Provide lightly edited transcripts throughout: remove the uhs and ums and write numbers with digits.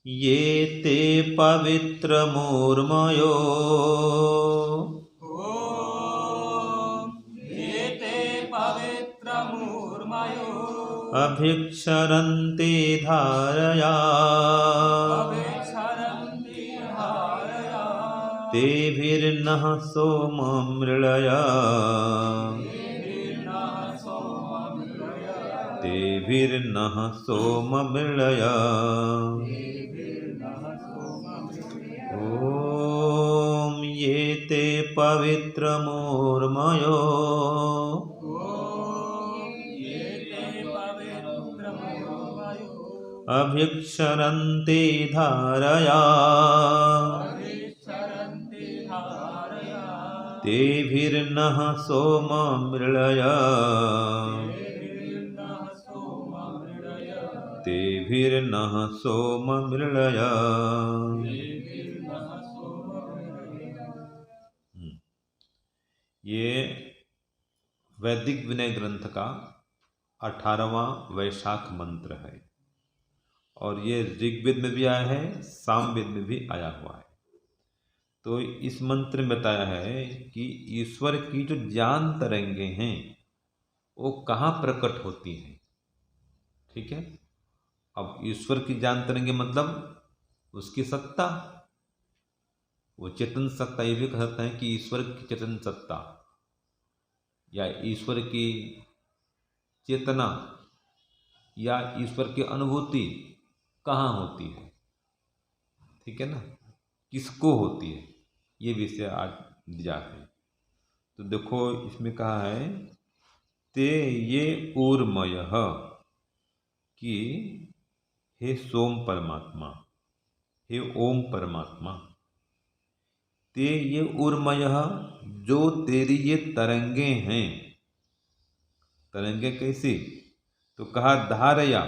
ये ते पवित्रमूर्मयो ये ते पवित्रमूर्मयो अभिक्षरन्ति धारया अभिक्षरन्ति धारया तेभिर्नः सोममृळय तेभिर्नः सोममृळय ॐ ये ते पवित्रमूर्मयो अभिक्षरन्ति धारया तेभिर्नः सोममृळय तेभिर्नः सोममृळय। ये वैदिक विनय ग्रंथ का 18वां वैशाख मंत्र है और ये ऋग्वेद में भी आया है, सामवेद में भी आया हुआ है। तो इस मंत्र में बताया है कि ईश्वर की जो ज्ञान तरंगे हैं वो कहाँ प्रकट होती हैं। ठीक है, अब ईश्वर की ज्ञान तरंगे मतलब उसकी सत्ता, वो चेतन सत्ता। ये भी कह सकते हैं कि ईश्वर की चेतन सत्ता या ईश्वर की चेतना या ईश्वर की अनुभूति कहाँ होती है। ठीक है ना, किसको होती है, ये विषय आज दिया है। तो देखो इसमें कहा है ते ये ऊर्मय कि हे सोम परमात्मा, हे ओम परमात्मा, ते ये ऊर्मय जो तेरी ये तरंगे हैं। तरंगे कैसी, तो कहा धारया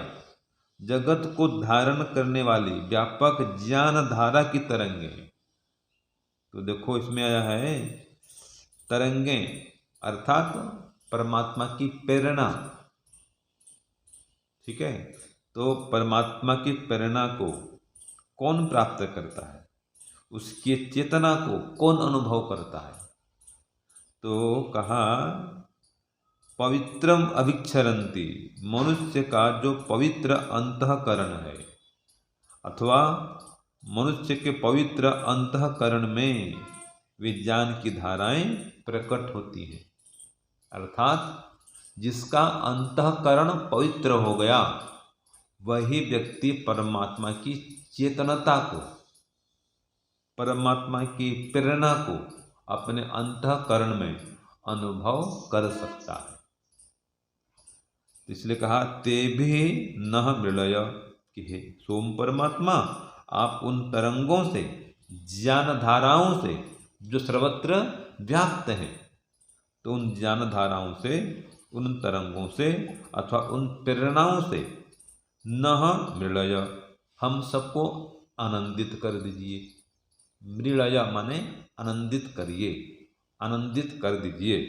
जगत को धारण करने वाली व्यापक ज्ञान धारा की तरंगे। तो देखो इसमें आया है तरंगे अर्थात परमात्मा की प्रेरणा। ठीक है, तो परमात्मा की प्रेरणा को कौन प्राप्त करता है, उसकी चेतना को कौन अनुभव करता है। तो कहा पवित्रम अभिक्षरंती, मनुष्य का जो पवित्र अंतःकरण है अथवा मनुष्य के पवित्र अंतःकरण में विज्ञान की धाराएं प्रकट होती हैं। अर्थात जिसका अंतःकरण पवित्र हो गया वही व्यक्ति परमात्मा की चेतनता को, परमात्मा की प्रेरणा को अपने अंतःकरण में अनुभव कर सकता है। इसलिए कहा ते भी नह मृलय कि हे सोम परमात्मा, आप उन तरंगों से, ज्ञान धाराओं से जो सर्वत्र व्याप्त हैं, तो उन ज्ञान धाराओं से, उन तरंगों से अथवा उन प्रेरणाओं से नह मृलय हम सबको आनंदित कर दीजिए। मृलय माने आनंदित करिए, आनंदित कर दीजिए।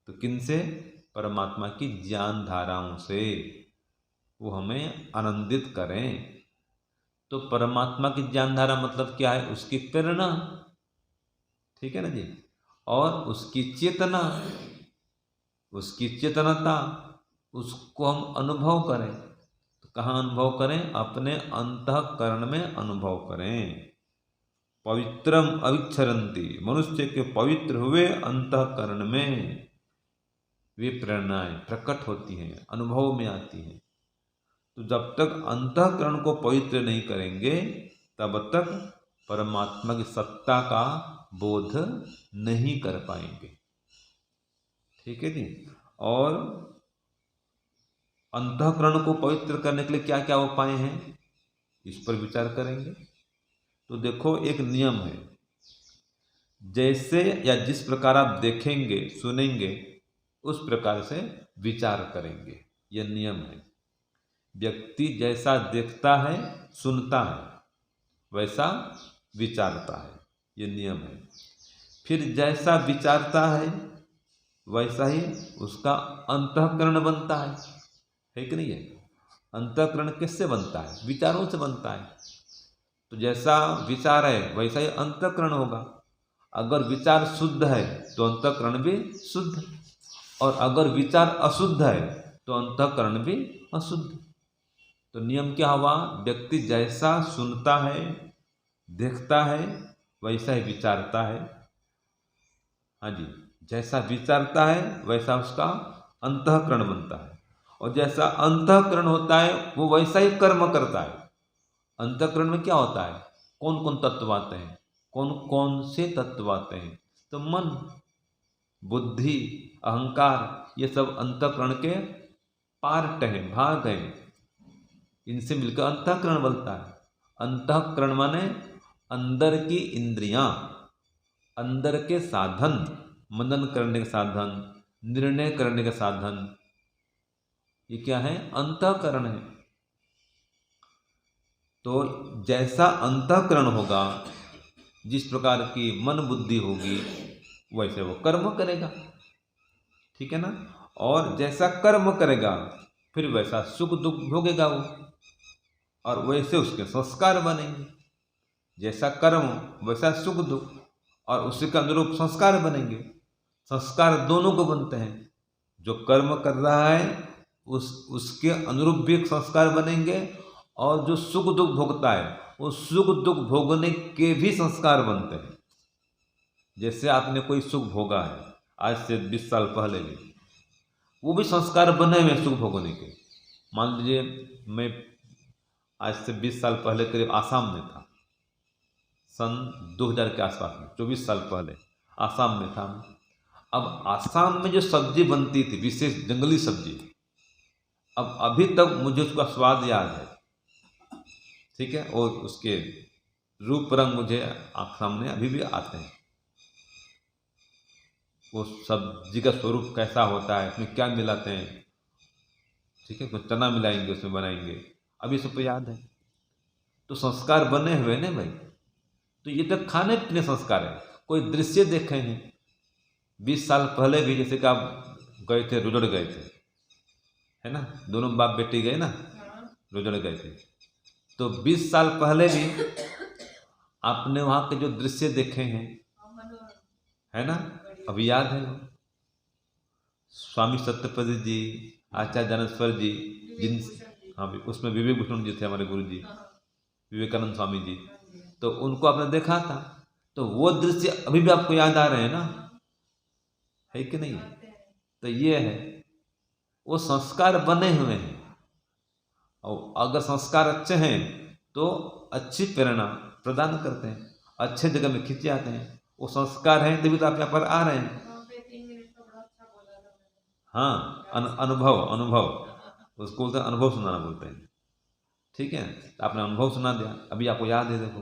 तो किनसे, परमात्मा की ज्ञान धाराओं से वो हमें आनंदित करें। तो परमात्मा की ज्ञान धारा मतलब क्या है, उसकी प्रेरणा। ठीक है ना जी, और उसकी चेतना, उसकी चेतनता, उसको हम अनुभव करें। तो कहाँ अनुभव करें, अपने अंतःकरण में अनुभव करें। पवित्रम अविक्षरंती, मनुष्य के पवित्र हुए अंतःकरण में वे प्रेरणाएं प्रकट होती हैं, अनुभव में आती हैं। तो जब तक अंतःकरण को पवित्र नहीं करेंगे तब तक परमात्मा की सत्ता का बोध नहीं कर पाएंगे। ठीक है जी, और अंतःकरण को पवित्र करने के लिए क्या क्या उपाय हैं, इस पर विचार करेंगे। तो देखो एक नियम है, जैसे या जिस प्रकार आप देखेंगे सुनेंगे उस प्रकार से विचार करेंगे, यह नियम है। व्यक्ति जैसा देखता है सुनता है वैसा विचारता है, ये नियम है। फिर जैसा विचारता है वैसा ही उसका अंतःकरण बनता है कि नहीं है। अंतःकरण किससे बनता है? विचारों से बनता है। तो जैसा विचार है वैसा ही अंतःकरण होगा। अगर विचार शुद्ध है तो अंतःकरण भी शुद्ध, और अगर विचार अशुद्ध है तो अंतःकरण भी अशुद्ध। तो नियम क्या हुआ? व्यक्ति जैसा सुनता है, देखता है, वैसा ही विचारता है। हाँ जी, जैसा विचारता है वैसा उसका अंतःकरण बनता है, और जैसा अंतःकरण होता है वो वैसा ही कर्म करता है। अंतःकरण में क्या होता है? कौन कौन तत्व आते हैं? कौन कौन से तत्व आते हैं? तो मन, बुद्धि, अहंकार, ये सब अंतःकरण के पार्ट हैं, भाग हैं। इनसे मिलकर अंतःकरण बनता है। अंतःकरण माने अंदर की इंद्रियां, अंदर के साधन, मनन करने के साधन, निर्णय करने के साधन, ये क्या है? अंतःकरण है। तो जैसा अंतःकरण होगा, जिस प्रकार की मन बुद्धि होगी, वैसे वो कर्म करेगा। ठीक है ना? और जैसा कर्म करेगा फिर वैसा सुख दुख भोगेगा वो, और वैसे उसके संस्कार बनेंगे। जैसा कर्म वैसा सुख दुख, और उसी के अनुरूप संस्कार बनेंगे। संस्कार दोनों को बनते हैं। जो कर्म कर रहा है उसके अनुरूप भी एक संस्कार बनेंगे, और जो सुख दुख भोगता है वो सुख दुख भोगने के भी संस्कार बनते हैं। जैसे आपने कोई सुख भोगा है आज से 20 साल पहले भी, वो भी संस्कार बने हुए सुख भोगने के। मान लीजिए मैं आज से 20 साल पहले करीब आसाम में था, सन 2000 के आसपास में, 24 साल पहले आसाम में था। अब आसाम में जो सब्जी बनती थी, विशेष जंगली सब्जी, अब अभी तक मुझे उसका स्वाद याद है। ठीक है, और उसके रूप रंग मुझे आँख सामने अभी भी आते हैं। वो सब्जी का स्वरूप कैसा होता है, उसमें क्या मिलाते हैं, ठीक है, कुछ चना मिलाएंगे उसमें बनाएंगे, अभी सब तो याद है। तो संस्कार बने हुए ना भाई। तो ये तो खाने पीने संस्कार है। कोई दृश्य देखे हैं 20 साल पहले भी, जैसे कि आप गए थे, रुजड़ गए थे, है ना, दोनों बाप बेटी गए ना, रुजड़ गए थे। तो 20 साल पहले भी आपने वहाँ के जो दृश्य देखे हैं, है ना, अभी याद है। स्वामी सत्यपति जी, आचार्य ज्ञानेश्वर जी, जिन, हाँ, उसमें विवेक भूषण जी थे हमारे गुरु जी, विवेकानंद स्वामी जी, तो उनको आपने देखा था। तो वो दृश्य अभी भी आपको याद आ रहे हैं ना, है कि नहीं? तो ये है, वो संस्कार बने हुए हैं। और अगर संस्कार अच्छे हैं तो अच्छी प्रेरणा प्रदान करते हैं, अच्छे जगह में खींचे आते हैं। वो संस्कार हैं तभी तो आप यहाँ पर आ रहे हैं। हाँ, अनुभव, अनुभव उसको बोलते हैं, अनुभव सुनाना बोलते हैं। ठीक है, आपने अनुभव सुना दिया, अभी आपको याद है, देखो।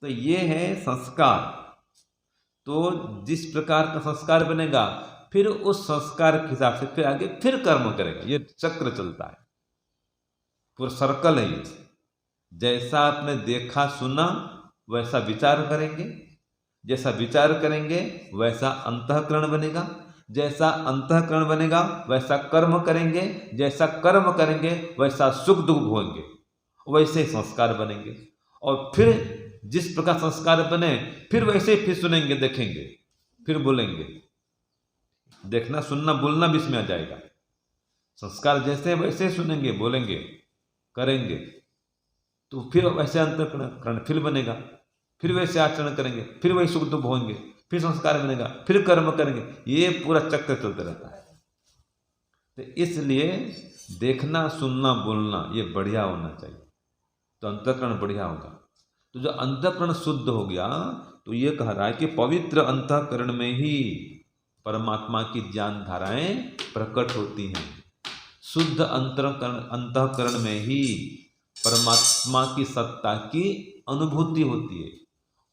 तो ये है संस्कार। तो जिस प्रकार का संस्कार बनेगा, फिर उस संस्कार के हिसाब से फिर आगे फिर कर्म करेगा। ये चक्र चलता है, पूरा सर्कल है ये। जैसा आपने देखा सुना वैसा विचार करेंगे, जैसा विचार करेंगे वैसा अंतःकरण बनेगा, जैसा अंतःकरण बनेगा वैसा कर्म करेंगे, जैसा कर्म करेंगे वैसा सुख दुख भोगेंगे, वैसे ही संस्कार बनेंगे। और फिर जिस प्रकार संस्कार बने फिर वैसे ही फिर सुनेंगे, देखेंगे, फिर बोलेंगे। देखना सुनना बोलना भी इसमें आ जाएगा। संस्कार जैसे वैसे सुनेंगे, बोलेंगे, करेंगे, तो फिर वैसे अंतःकरण फिर बनेगा, फिर वैसे आचरण करेंगे, फिर वही सुख दुख भोगेंगे, फिर संस्कार बनेगा, फिर कर्म करेंगे। ये पूरा चक्र चलता रहता है। तो इसलिए देखना सुनना बोलना ये बढ़िया होना चाहिए, तो अंतःकरण बढ़िया होगा। तो जो अंतःकरण शुद्ध हो गया, तो ये कह रहा है कि पवित्र अंतःकरण में ही परमात्मा की ज्ञान धाराएं प्रकट होती हैं। शुद्ध अंतःकरण में ही परमात्मा की सत्ता की अनुभूति होती है।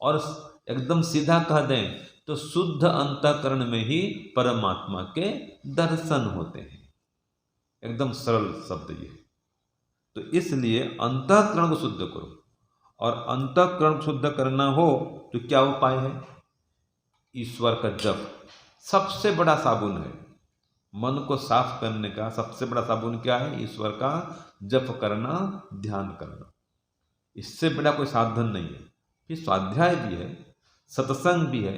और एकदम सीधा कह दें तो शुद्ध अंतःकरण में ही परमात्मा के दर्शन होते हैं। एकदम सरल शब्द ये। तो इसलिए अंतःकरण को शुद्ध करो, और अंतःकरण शुद्ध करना हो तो क्या उपाय है? ईश्वर का जप सबसे बड़ा साबुन है। मन को साफ करने का सबसे बड़ा साबुन क्या है? ईश्वर का जप करना, ध्यान करना। इससे बड़ा कोई साधन नहीं है। फिर स्वाध्याय भी है, सत्संग भी है,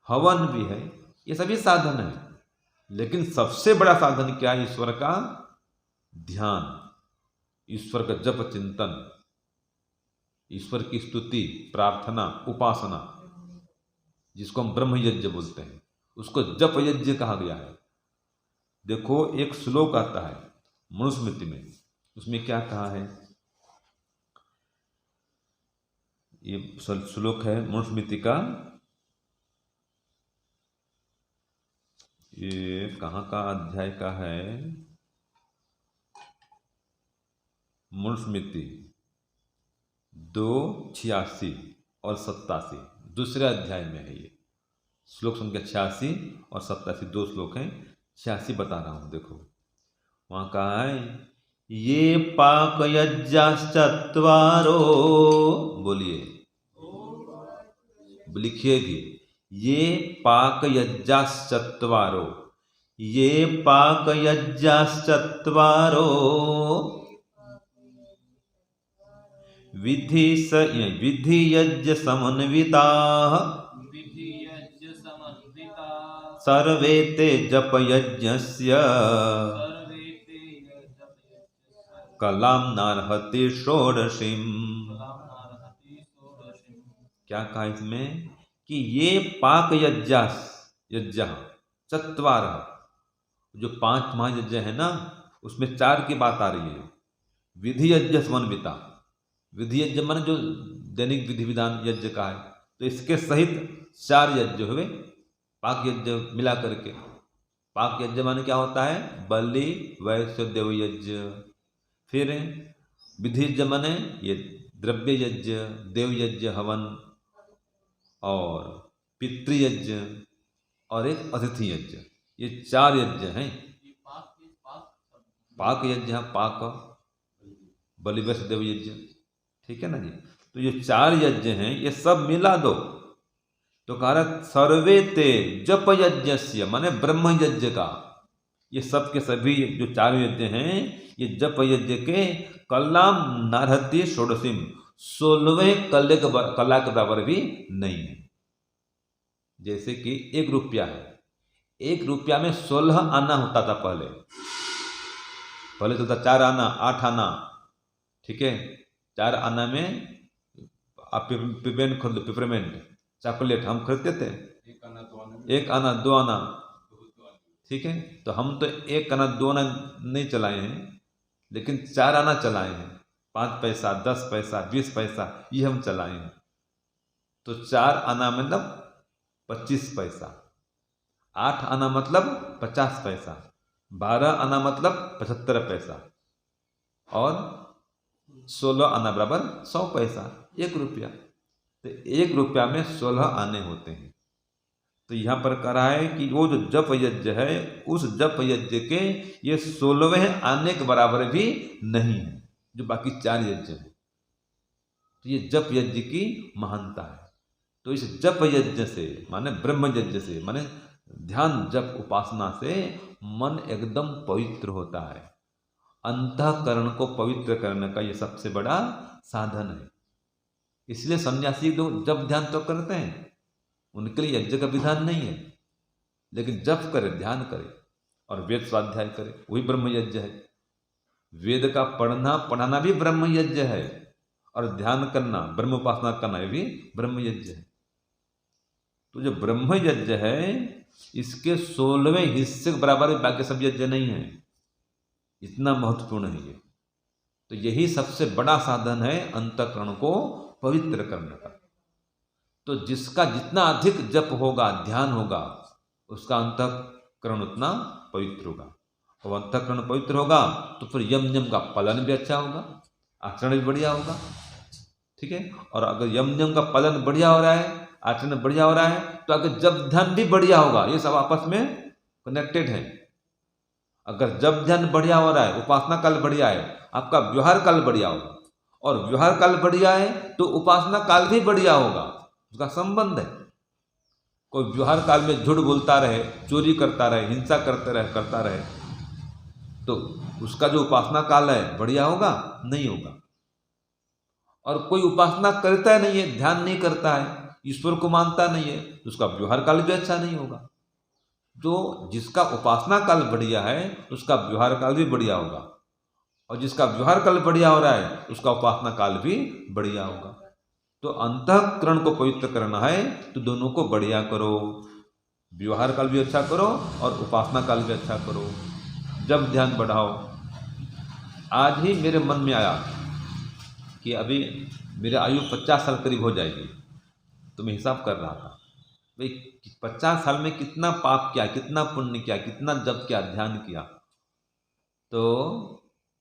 हवन भी है, ये सभी साधन है। लेकिन सबसे बड़ा साधन क्या है? ईश्वर का ध्यान, ईश्वर का जप चिंतन, ईश्वर की स्तुति, प्रार्थना, उपासना, जिसको हम ब्रह्म यज्ञ बोलते हैं, उसको जप यज्ञ कहा गया है। देखो एक श्लोक आता है मनुस्मृति में, उसमें क्या कहा है? ये श्लोक है मनुस्मृति का, ये कहाँ का अध्याय का है? मनुस्मृति 2:86 और 87, दूसरे अध्याय में है ये श्लोक संख्या 86 और 87, दो श्लोक हैं। 86 बता रहा हूँ, देखो वहाँ कहा है, ये पाक यज्ञश्चत्वारो, बोलिए, लिखिए भी, ये पाक यज्ञश्चत्वारो, ये पाक यज्ञश्चत्वारो विधि यज्ञ समन्विताः सर्वे ते जप यज्ञस्य कलां नार्हति षोडशीम्। क्या कहा इसमें? कि ये पाक यज्ञ चत्वार, जो 5 महायज्ञ है ना, उसमें 4 की बात आ रही है। विधि यज्ञ समन्विता, विधि यज्ञ मन जो दैनिक विधि विधान यज्ञ का है, तो इसके सहित 4 यज्ञ हुए पाक यज्ञ मिला करके। पाक यज्ञ माने क्या होता है? बलि, वैश्य, देव यज्ञ। फिर विधि यज्ञ माने ये द्रव्य यज्ञ, देव यज्ञ, हवन, और पितृयज्ञ, और एक अतिथि यज्ञ। ये 4 यज्ञ हैं। पाक यज्ञ, पाक, बलि, वैश्य, देव यज्ञ, ठीक है ना जी। तो ये 4 यज्ञ हैं, ये सब मिला दो तो कह रहा सर्वे ते जप यज्ञस्य, माने ब्रह्म यज्ञ का, ये सब के सभी जो 4 यज्ञ हैं, ये जप यज्ञ के कलाम नारहति षोडशीम, 16वें कला के बराबर भी नहीं है। जैसे कि 1 रुपया है, 1 रुपया में 16 आना होता था पहले तो था 4 आना, 8 आना, ठीक है। 4 आना में आप पिपरमेंट खरीद लो, पिपरमेंट चॉकलेट हम खरीदते थे, 1 आना 2 आना, ठीक है। तो हम तो 1 आना 2 आना नहीं चलाए हैं, लेकिन 4 आना चलाए हैं। 5 पैसा, 10 पैसा, 20 पैसा, ये हम चलाए हैं। तो 4 आना मतलब 25 पैसा, 8 आना मतलब 50 पैसा, 12 आना मतलब 75 पैसा, और 16 आना बराबर 100 पैसा, 1 रुपया। तो 1 रुपया में 16 आने होते हैं। तो यहाँ पर कह रहा है कि वो जो जप यज्ञ है, उस जप यज्ञ के ये 16वें आने के बराबर भी नहीं है, जो बाकी 4 यज्ञ है। तो ये जप यज्ञ की महानता है। तो इस जप यज्ञ से, माने ब्रह्म यज्ञ से, माने ध्यान जप उपासना से मन एकदम पवित्र होता है। अंतःकरण को पवित्र करने का ये सबसे बड़ा साधन है। इसलिए सन्यासी लोग जप ध्यान तो करते हैं, उनके लिए यज्ञ का विधान नहीं है, लेकिन जप करे, ध्यान करे और वेद स्वाध्याय करे, वही ब्रह्म यज्ञ है। वेद का पढ़ना पढ़ाना भी ब्रह्म यज्ञ है, और ध्यान करना, ब्रह्म उपासना करना, ये भी ब्रह्म यज्ञ है। तो जो ब्रह्म यज्ञ है, इसके 16वें हिस्से के बराबर बाकी सब यज्ञ नहीं है। इतना महत्वपूर्ण है ये। तो यही सबसे बड़ा साधन है अंतःकरण को पवित्र करने का। तो जिसका जितना अधिक जप होगा, ध्यान होगा, उसका अंतःकरण उतना पवित्र होगा। और अंतःकरण पवित्र होगा तो फिर यम का पालन भी अच्छा होगा, आचरण भी बढ़िया होगा, ठीक है। और अगर यम का पालन बढ़िया हो रहा है, आचरण बढ़िया हो रहा है, तो अगर जप ध्यान भी बढ़िया होगा। ये सब आपस में कनेक्टेड है। अगर जप ध्यान बढ़िया हो रहा है, उपासना काल बढ़िया है, आपका व्यवहार काल बढ़िया होगा, और व्यवहार काल बढ़िया है तो उपासना काल भी बढ़िया होगा। उसका संबंध है। कोई व्यवहार काल में झूठ बोलता रहे, चोरी करता रहे, हिंसा करता रहे, तो उसका जो उपासना काल है बढ़िया होगा? नहीं होगा। और कोई उपासना करता नहीं है, ध्यान नहीं करता है, ईश्वर को मानता नहीं है, तो उसका व्यवहार काल भी अच्छा नहीं होगा। जो जिसका उपासना काल बढ़िया है उसका व्यवहार काल भी बढ़िया होगा, और जिसका व्यवहार काल बढ़िया हो रहा है उसका उपासना काल भी बढ़िया होगा। तो अंतःकरण को पवित्र करना है तो दोनों को बढ़िया करो, व्यवहार काल भी अच्छा करो और उपासना काल भी अच्छा करो, जब ध्यान बढ़ाओ। आज ही मेरे मन में आया कि अभी मेरी आयु 50 साल करीब हो जाएगी, तो मैं हिसाब कर रहा था भाई 50 साल में कितना पाप किया, कितना पुण्य किया, कितना जप किया, ध्यान किया। तो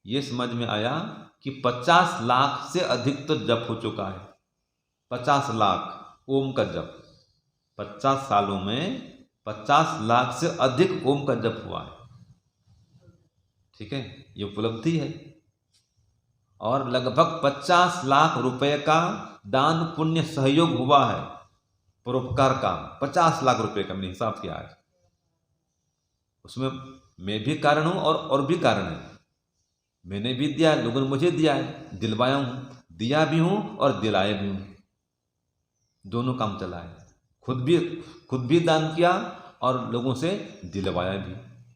ये समझ में आया कि 50 लाख से अधिक तो जप हो चुका है। 50 लाख ओम का जप 50 सालों में 50 लाख से अधिक ओम का जप हुआ है। ठीक है, ये उपलब्धि है। और लगभग 50 लाख रुपए का दान पुण्य सहयोग हुआ है, परोपकार का 50 लाख रुपए का मैंने हिसाब किया है। उसमें मैं भी कारण हूं और भी कारण है। मैंने भी दिया, लोगों ने मुझे दिया है, दिलवाया हूं, दिया भी हूं और दिलाया भी हूं, दोनों काम चला है। खुद भी दान किया और लोगों से दिलवाया भी,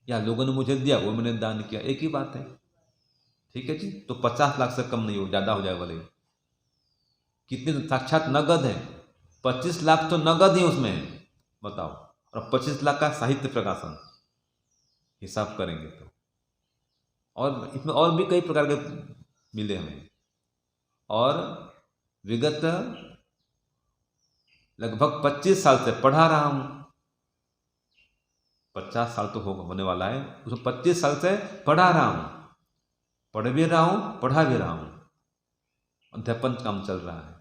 या लोगों ने मुझे दिया वो मैंने दान किया, एक ही बात है। ठीक है जी। तो 50 लाख से कम नहीं हो, ज़्यादा हो जाए वाले। कितने साक्षात नगद है, 25 लाख तो नगद ही उसमें है, बताओ। और 25 लाख का साहित्य प्रकाशन हिसाब करेंगे तो, और इसमें और भी कई प्रकार के मिले हमें। और विगत लगभग 25 साल से पढ़ा रहा हूं, 50 साल तो होने वाला है, उसमें 25 साल से पढ़ा रहा हूं, पढ़ भी रहा हूं, पढ़ा भी रहा हूं, अध्यापन काम चल रहा है।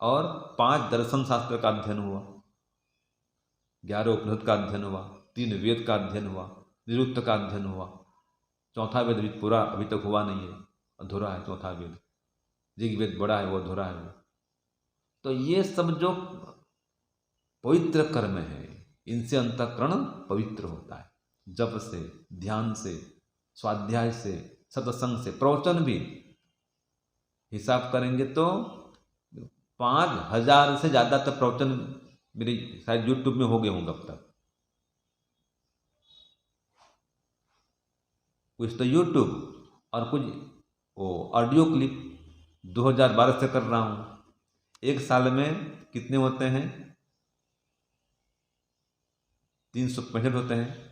और 5 दर्शन शास्त्र का अध्ययन हुआ, 11 उपनिषद का अध्ययन हुआ, 3 वेद का अध्ययन हुआ, निरुक्त का अध्ययन हुआ, चौथा वेद भी पूरा अभी तक हुआ नहीं है, अधूरा है चौथा वेद। ऋग्वेद बड़ा है, वो अधूरा है। तो ये सब जो पवित्र कर्म है, इनसे अंतःकरण पवित्र होता है। जप से, ध्यान से, स्वाध्याय से, सत्संग से, प्रवचन भी हिसाब करेंगे तो 5000 से ज़्यादा तक प्रवचन मेरे शायद यूट्यूब में हो गए होंगे अब तक। कुछ तो यूट्यूब और कुछ वो ऑडियो क्लिप 2012 से कर रहा हूँ। एक साल में कितने होते हैं? 365 होते हैं।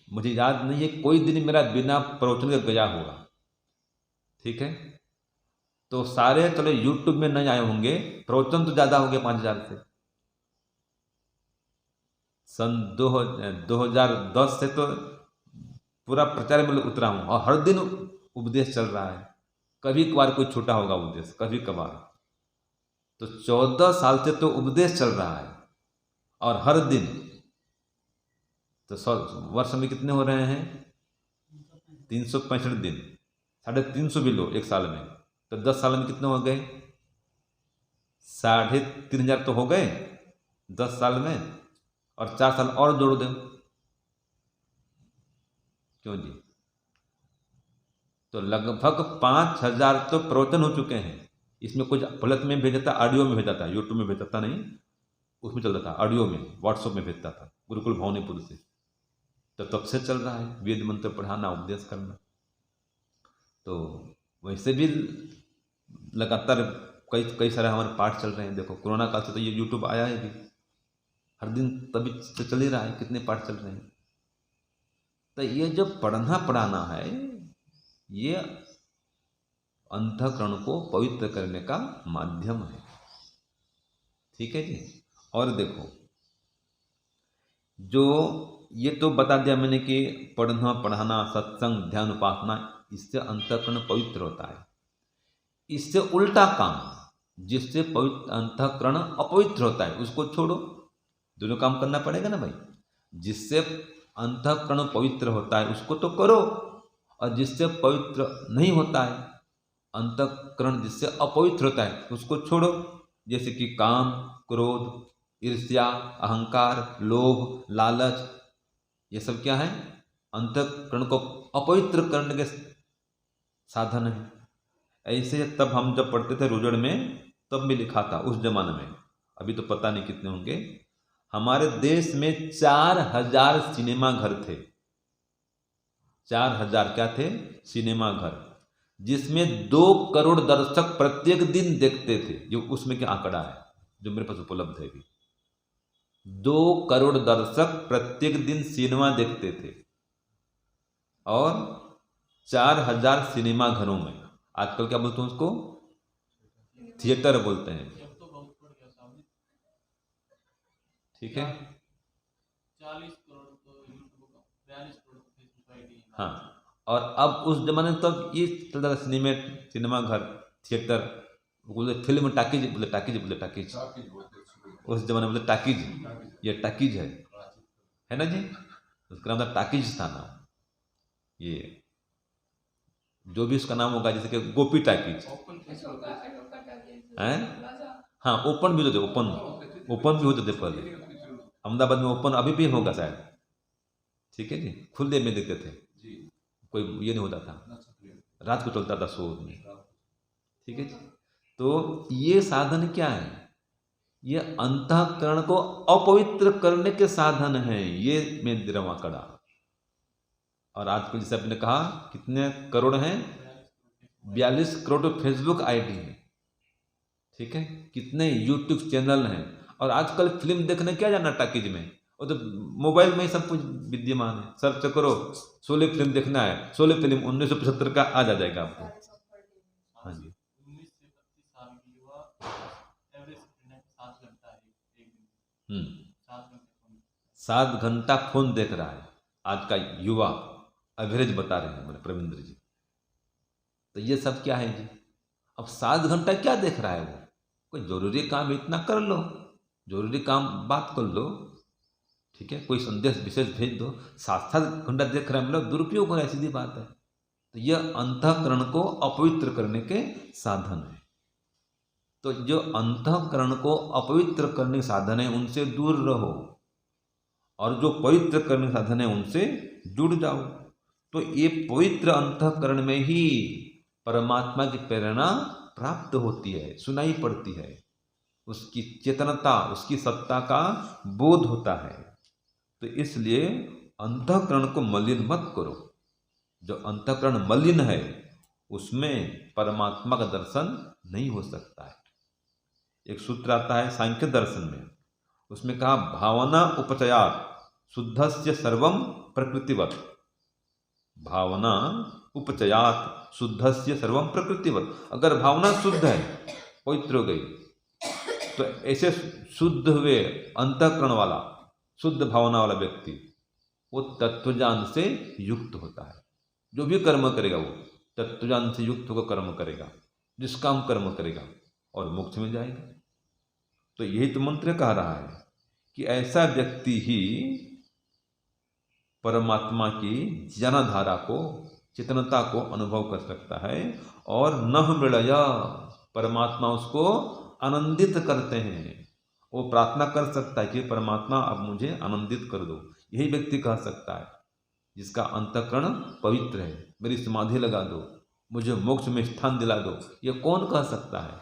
मुझे याद नहीं है कोई दिन मेरा बिना प्रवचन के गया होगा। ठीक है, तो सारे चलो यूट्यूब में नहीं आए होंगे, प्रवचन तो ज़्यादा हो गए 5000 से। सन 2010 से तो पूरा प्रचार में उतरा हूँ और हर दिन उपदेश चल रहा है। कभी कभार कोई छोटा होगा उपदेश, कभी कभार। तो 14 साल से तो उपदेश चल रहा है और हर दिन। तो वर्ष में कितने हो रहे हैं? 365 दिन, 350 भी लो एक साल में, तो 10 साल में कितने हो गए? 3500 तो हो गए 10 साल में, और 4 साल और जोड़ दो। क्यों जी? तो लगभग 5000 तो प्रवचन हो चुके हैं। इसमें कुछ पलक में भेजा था, ऑडियो में भेजा था, यूट्यूब में भेजा था नहीं, उसमें चलता था, ऑडियो में, व्हाट्सएप में भेजता था, गुरुकुल भवानीपुर से। तो तब से चल रहा है वेद मंत्र पढ़ाना, उपदेश करना। तो वैसे भी लगातार कई सारे हमारे पाठ चल रहे हैं। देखो कोरोना काल से तो ये यूट्यूब आया है भी, हर दिन तभी तो चल ही रहा है, कितने पाठ चल रहे हैं। तो ये जो पढ़ना पढ़ाना है, ये अंतःकरण को पवित्र करने का माध्यम है। ठीक है जी। और देखो, जो ये तो बता दिया मैंने कि पढ़ना पढ़ाना, सत्संग, ध्यान, उपासना, इससे अंतःकरण पवित्र होता है। इससे उल्टा काम, जिससे पवित्र अंतःकरण अपवित्र होता है, उसको छोड़ो। दोनों काम करना पड़ेगा ना भाई। जिससे अंतःकरण पवित्र होता है उसको तो करो, और जिससे पवित्र नहीं होता है, अंतःकरण जिससे अपवित्र होता है, उसको छोड़ो। जैसे कि काम, क्रोध, ईर्ष्या, अहंकार, लोभ, लालच, ये सब क्या है? अंतःकरण को अपवित्र करने के साधन है। ऐसे तब हम जब पढ़ते थे रोजड़ में, तब भी लिखा था उस जमाने में, अभी तो पता नहीं कितने होंगे। हमारे देश में 4000 सिनेमा घर थे। 4000 क्या थे? सिनेमा घर, जिसमें 2 करोड़ दर्शक प्रत्येक दिन देखते थे। जो उसमें क्या आंकड़ा है जो मेरे पास उपलब्ध है अभी, 2 करोड़ दर्शक प्रत्येक दिन सिनेमा देखते थे। और 4000 सिनेमा घरों में, आजकल क्या बोलते हैं उसको? थिएटर बोलते हैं। ठीक है, 40 करोड़ तो यूट्यूब का, 42 करोड़ तो फेसबुक आईडी। हाँ। और अब उस जमाने में तब ये चलता था सिनेमा घर, थिएटर, बोले फिल्म टाकीज, बोले टाकीज। उस जमाने में बोले टाकीज, ये टाकीज है ना जी, उसका नाम था टाकीज था नाम। ये जो भी उसका नाम होगा, जैसे कि गोपी टाकीज है, हाँ ओपन भी होते थे, ओपन भी होते थे पहले। अहमदाबाद में ओपन अभी भी होगा शायद। ठीक है जी, खुले में देखते थे, कोई ये नहीं होता था, रात को चलता था शो में। ठीक है जी, तो ये साधन क्या है? ये अंतःकरण को अपवित्र करने के साधन हैं, ये में द्रवाकड़ा। और आज को जैसे आपने कहा कितने करोड़ हैं? 42 करोड़ फेसबुक आईडी है। ठीक है, कितने यूट्यूब चैनल हैं। और आजकल फिल्म देखने क्या जाना टाकीज में, वो तो मोबाइल में ही सब कुछ विद्यमान है। सर्च करो शोले फिल्म देखना है, शोले फिल्म 1975 का आ जाएगा आपको। हाँ जी, 19 से 25 साल की युवा एवरेज स्क्रीन टाइम 7 घंटा है एक दिन। 7 घंटा फोन देख रहा है आज का युवा, एवरेज बता रहे हैं मेरे प्रवींद्र जी। तो ये सब क्या है जी? अब 7 घंटा क्या देख रहा है वो? कोई जरूरी काम इतना कर लो, जरूरी काम बात कर लो, ठीक है, कोई संदेश विशेष भेज दो। 7 घंटा देख रहा है मतलब दुरुपयोग हो रहा है, सीधी बात है। तो यह अंतःकरण को अपवित्र करने के साधन है। तो जो अंतःकरण को अपवित्र करने के साधन है उनसे दूर रहो, और जो पवित्र करने के साधन है उनसे जुड़ जाओ। तो ये पवित्र अंतःकरण में ही परमात्मा की प्रेरणा प्राप्त होती है, सुनाई पड़ती है, उसकी चेतनता, उसकी सत्ता का बोध होता है। तो इसलिए अंतःकरण को मलिन मत करो। जो अंतःकरण मलिन है उसमें परमात्मा का दर्शन नहीं हो सकता है। एक सूत्र आता है सांख्य दर्शन में, उसमें कहा भावना उपचयात शुद्धस्य सर्वम प्रकृतिवत। भावना उपचयात शुद्धस्य सर्वम प्रकृतिवत। अगर भावना शुद्ध है, पवित्र हो गई, तो ऐसे शुद्ध हुए अंतःकरण वाला, शुद्ध भावना वाला व्यक्ति वो तत्वज्ञान से युक्त होता है। जो भी कर्म करेगा वो तत्वज्ञान से युक्त होकर कर्म करेगा, निष्काम कर्म करेगा और मोक्ष में जाएगा। तो यही तो मंत्र कह रहा है कि ऐसा व्यक्ति ही परमात्मा की जनधारा को, चेतनता को अनुभव कर सकता है। और न मृळया, परमात्मा उसको आनंदित करते हैं। वो प्रार्थना कर सकता है कि परमात्मा अब मुझे आनंदित कर दो। यही व्यक्ति कह सकता है जिसका अंतःकरण पवित्र है, मेरी समाधि लगा दो, मुझे मोक्ष में स्थान दिला दो। ये कौन कह सकता है?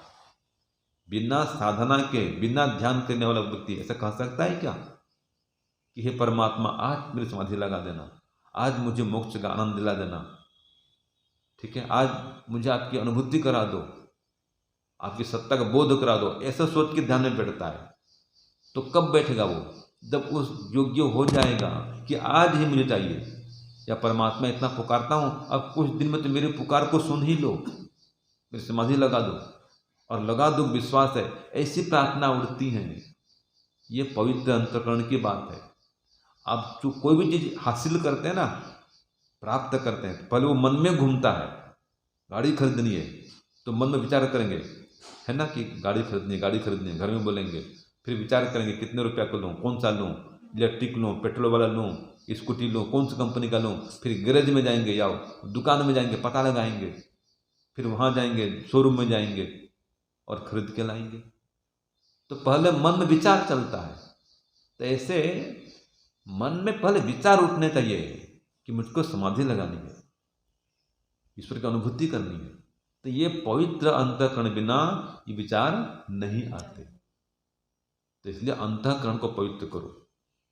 बिना साधना के, बिना ध्यान करने वाला व्यक्ति ऐसा कह सकता है क्या कि हे परमात्मा आज मेरी समाधि लगा देना, आज मुझे मोक्ष का आनंद दिला देना, ठीक है, आज मुझे आपकी अनुभूति करा दो, आपकी सत्ता का बोध करा दो। ऐसा सोच के ध्यान में बैठता है। तो कब बैठेगा वो? जब उस योग्य हो जाएगा कि आज ही मुझे चाहिए, या परमात्मा इतना पुकारता हूँ, अब कुछ दिन में तो मेरे पुकार को सुन ही लो, मेरी समाधि लगा दो। और लगा दो विश्वास है, ऐसी प्रार्थना उठती हैं। ये पवित्र अंतःकरण की बात है। आप जो कोई भी चीज़ हासिल करते हैं ना, प्राप्त करते हैं, पहले वो मन में घूमता है। गाड़ी खरीदनी है तो मन में विचार करेंगे, है ना, कि गाड़ी खरीदनी है, घर में बोलेंगे, फिर विचार करेंगे कितने रुपया का लूँ, कौन सा लूँ, इलेक्ट्रिक लूँ, पेट्रोल वाला लूँ, स्कूटी लूँ, कौन सी कंपनी का लूँ। फिर गैरेज में जाएंगे या दुकान में जाएंगे, पता लगाएंगे, फिर वहाँ जाएंगे, शोरूम में जाएंगे और खरीद के लाएंगे। तो पहले मन में विचार चलता है। तो ऐसे मन में पहले विचार उठने चाहिए कि मुझको समाधि लगानी है, ईश्वर की अनुभूति करनी है। तो ये पवित्र अंतःकरण बिना ये विचार नहीं आते। तो इसलिए अंतःकरण को पवित्र करो,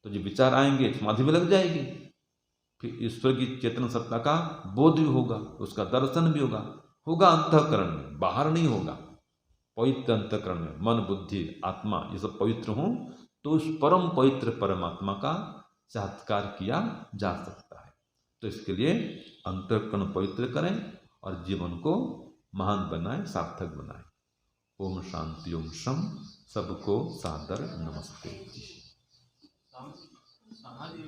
तो जो विचार आएंगे समाधि में लग जाएगी। फिर ईश्वर की चेतन सत्ता का बोध भी होगा, उसका दर्शन भी होगा अंतःकरण में, बाहर नहीं होगा। पवित्र अंतःकरण में मन, बुद्धि, आत्मा ये सब पवित्र हों तो उस परम पवित्र परमात्मा का साक्षात्कार किया जा सकता है। तो इसके लिए अंतःकरण पवित्र करें और जीवन को महान बनाएं, सार्थक बनाएं। ओम शांति ओम शम। सबको सादर नमस्ते। समाधि